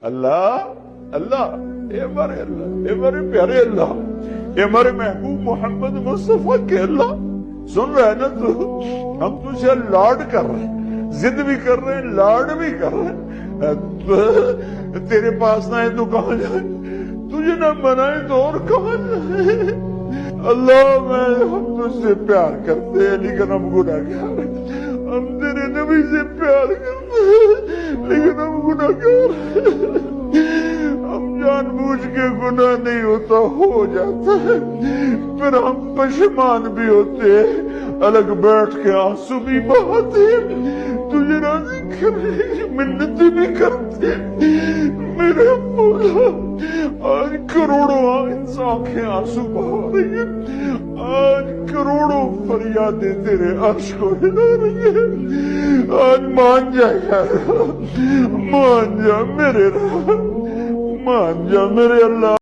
اللہ اللہ، اے ہمارے پیارے اللہ، اے ہمارے محبوب محمد مصطفیٰ کے اللہ، سن رہے نا تو؟ ہم تجھے لاڈ کر رہے ہیں، ضد بھی کر رہے ہیں، لاڈ بھی کر رہے ہیں۔ تیرے پاس نہ ہے تو کہاں جائیں؟ تجھے نہ منائے تو اور کہاں جائیں؟ اللہ ہم تجھ سے پیار کرتے ہیں لیکن ہم گناہگار ہیں، ہم تیرے نبی سے پیار کرتے ہیں لیکن ہم گناہگار ہیں، ہم جان بوجھ کے گناہ نہیں ہوتا ہو جاتا ہے، پھر ہم پشیمان بھی ہوتے ہیں، الگ بیٹھ کے آنسو بھی بہاتے ہیں، تجھے راضی کرنے کی منتیں بھی کرتے ہیں۔ میرے مولا آج کروڑوں آنکھیں آنسو بہا رہی ہیں، آج کروڑوں فریادیں تیرے عرش کو ہلا رہی ہیں، آج مان جا یار، مان جا میرے رب، مان جا میرے اللہ۔